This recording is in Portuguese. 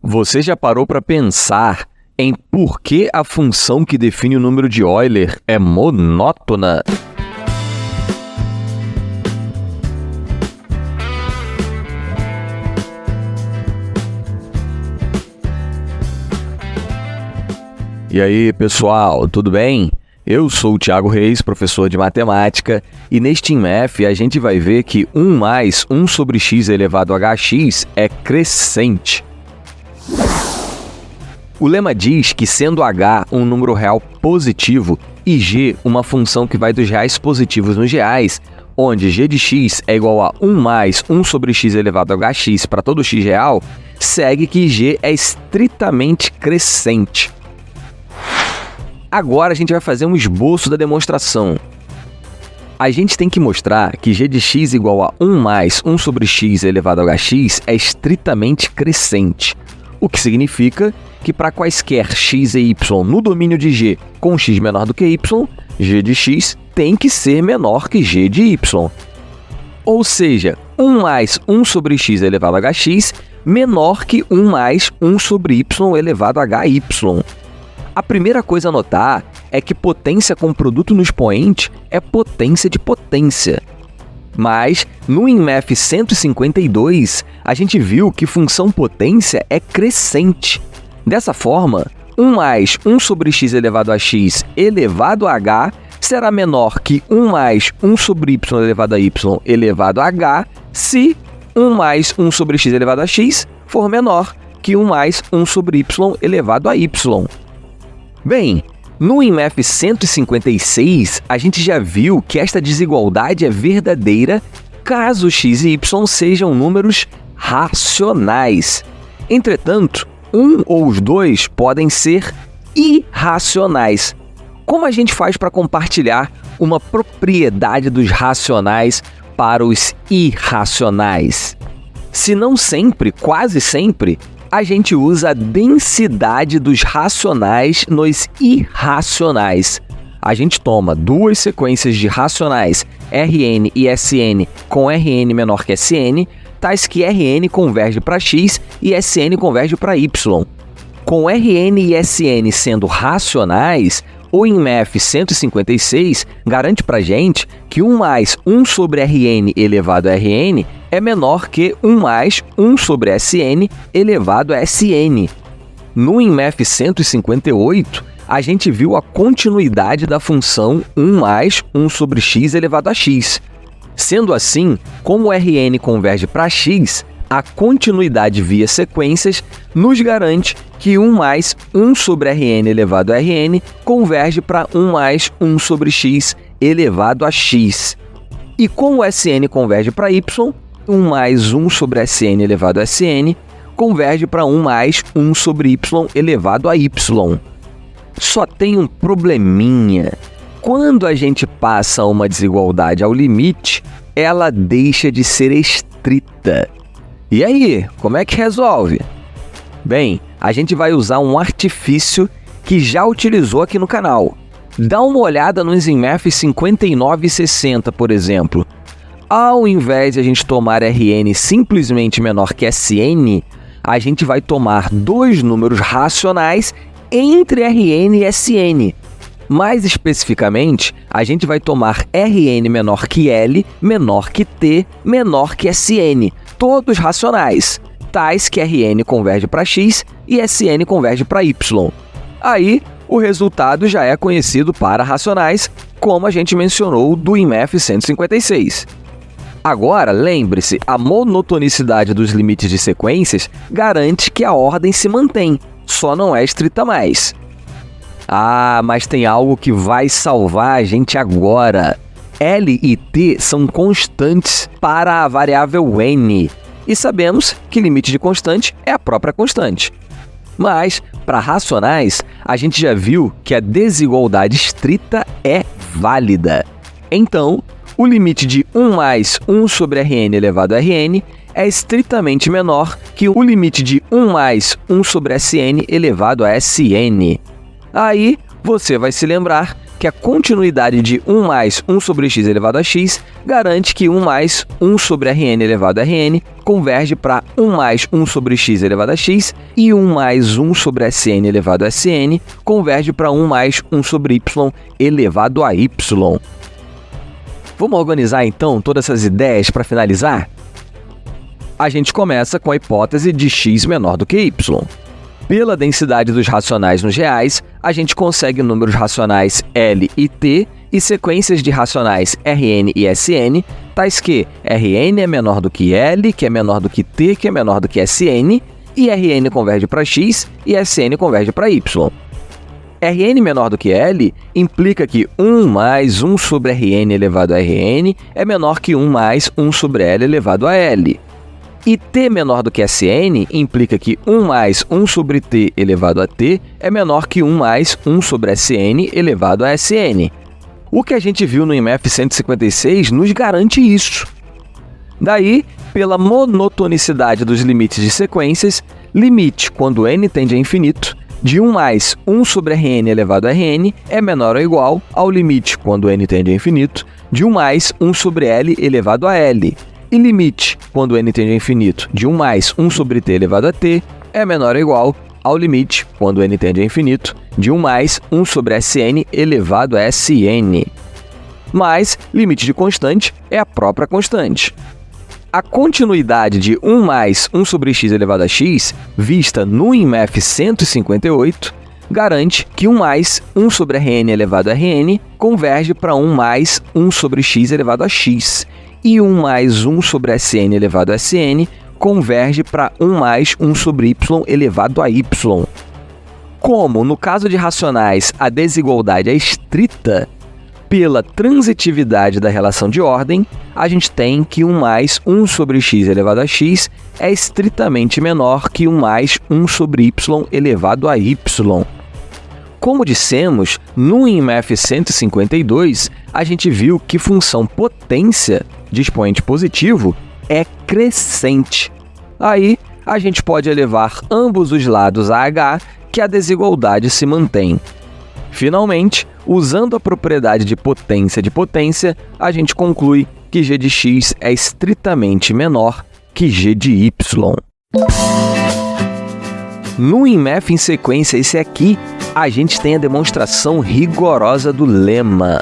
Você já parou para pensar em por que a função que define o número de Euler é monótona? E aí, pessoal, tudo bem? Eu sou o Thiago Reis, professor de matemática, e neste IMF a gente vai ver que 1 mais 1 sobre x elevado a hx é crescente. O lema diz que, sendo h um número real positivo e g uma função que vai dos reais positivos nos reais, onde g de x é igual a 1 mais 1 sobre x elevado a hx para todo x real, segue que g é estritamente crescente. Agora a gente vai fazer um esboço da demonstração. A gente tem que mostrar que g de x igual a 1 mais 1 sobre x elevado a hx é estritamente crescente, o que significa que para quaisquer x e y no domínio de g com x menor do que y, g de x tem que ser menor que g de y. Ou seja, 1 mais 1 sobre x elevado a hx menor que 1 mais 1 sobre y elevado a hy. A primeira coisa a notar é que potência com produto no expoente é potência de potência. Mas, no IMF 152, a gente viu que função potência é crescente. Dessa forma, 1 mais 1 sobre x elevado a x elevado a h será menor que 1 mais 1 sobre y elevado a y elevado a h se 1 mais 1 sobre x elevado a x for menor que 1 mais 1 sobre y elevado a y. Bem, no IMF 156, a gente já viu que esta desigualdade é verdadeira caso x e y sejam números racionais. Entretanto, um ou os dois podem ser irracionais. Como a gente faz para compartilhar uma propriedade dos racionais para os irracionais? Se não sempre, quase sempre, a gente usa a densidade dos racionais nos irracionais. A gente toma duas sequências de racionais Rn e Sn com Rn menor que Sn, tais que Rn converge para x e Sn converge para y. Com Rn e Sn sendo racionais, o IMF 156 garante para a gente que 1 mais 1 sobre Rn elevado a Rn é menor que 1 mais 1 sobre Sn elevado a Sn. No IMF 158, a gente viu a continuidade da função 1 mais 1 sobre x elevado a x. Sendo assim, como Rn converge para x, a continuidade via sequências nos garante que 1 mais 1 sobre Rn elevado a Rn converge para 1 mais 1 sobre x elevado a x. E como o Sn converge para y, 1 mais 1 sobre Sn elevado a Sn converge para 1 mais 1 sobre y elevado a y. Só tem um probleminha. Quando a gente passa uma desigualdade ao limite, ela deixa de ser estrita. E aí, como é que resolve? Bem, a gente vai usar um artifício que já utilizou aqui no canal. Dá uma olhada nos IMF 59 e 60, por exemplo. Ao invés de a gente tomar Rn simplesmente menor que Sn, a gente vai tomar dois números racionais entre Rn e Sn. Mais especificamente, a gente vai tomar Rn menor que L, menor que T, menor que Sn, todos racionais, tais que Rn converge para x e Sn converge para y. Aí, o resultado já é conhecido para racionais, como a gente mencionou do IMF 156. Agora, lembre-se, a monotonicidade dos limites de sequências garante que a ordem se mantém, só não é estrita mais. Ah, mas tem algo que vai salvar a gente agora. L e T são constantes para a variável n, e sabemos que limite de constante é a própria constante. Mas, para racionais, a gente já viu que a desigualdade estrita é válida. Então, o limite de 1 mais 1 sobre Rn elevado a Rn é estritamente menor que o limite de 1 mais 1 sobre Sn elevado a Sn. Aí, você vai se lembrar que a continuidade de 1 mais 1 sobre x elevado a x garante que 1 mais 1 sobre Rn elevado a Rn converge para 1 mais 1 sobre x elevado a x e 1 mais 1 sobre Sn elevado a Sn converge para 1 mais 1 sobre y elevado a y. Vamos organizar então todas essas ideias para finalizar? A gente começa com a hipótese de x menor do que y. Pela densidade dos racionais nos reais, a gente consegue números racionais L e T e sequências de racionais Rn e Sn, tais que Rn é menor do que L, que é menor do que T, que é menor do que Sn, e Rn converge para x e Sn converge para y. Rn menor do que L implica que 1 mais 1 sobre Rn elevado a Rn é menor que 1 mais 1 sobre L elevado a L. E t menor do que Sn implica que 1 mais 1 sobre t elevado a t é menor que 1 mais 1 sobre Sn elevado a Sn. O que a gente viu no IMF 156 nos garante isso. Daí, pela monotonicidade dos limites de sequências, limite quando n tende a infinito, de 1 mais 1 sobre Rn elevado a Rn é menor ou igual ao limite quando n tende a infinito, de 1 mais 1 sobre L elevado a L. E limite, quando n tende a infinito, de 1 mais 1 sobre t elevado a t, é menor ou igual ao limite, quando n tende a infinito, de 1 mais 1 sobre Sn elevado a Sn. Mas, limite de constante é a própria constante. A continuidade de 1 mais 1 sobre x elevado a x, vista no IMF 158, garante que 1 mais 1 sobre Rn elevado a Rn converge para 1 mais 1 sobre x elevado a x, e 1 mais 1 sobre Sn elevado a Sn converge para 1 mais 1 sobre y elevado a y. Como, no caso de racionais, a desigualdade é estrita, pela transitividade da relação de ordem, a gente tem que 1 mais 1 sobre x elevado a x é estritamente menor que 1 mais 1 sobre y elevado a y. Como dissemos, no IMF 152, a gente viu que função potência de expoente positivo é crescente. Aí, a gente pode elevar ambos os lados a h, que a desigualdade se mantém. Finalmente, usando a propriedade de potência, a gente conclui que g de x é estritamente menor que g de y. No IMF em sequência, esse aqui, a gente tem a demonstração rigorosa do lema.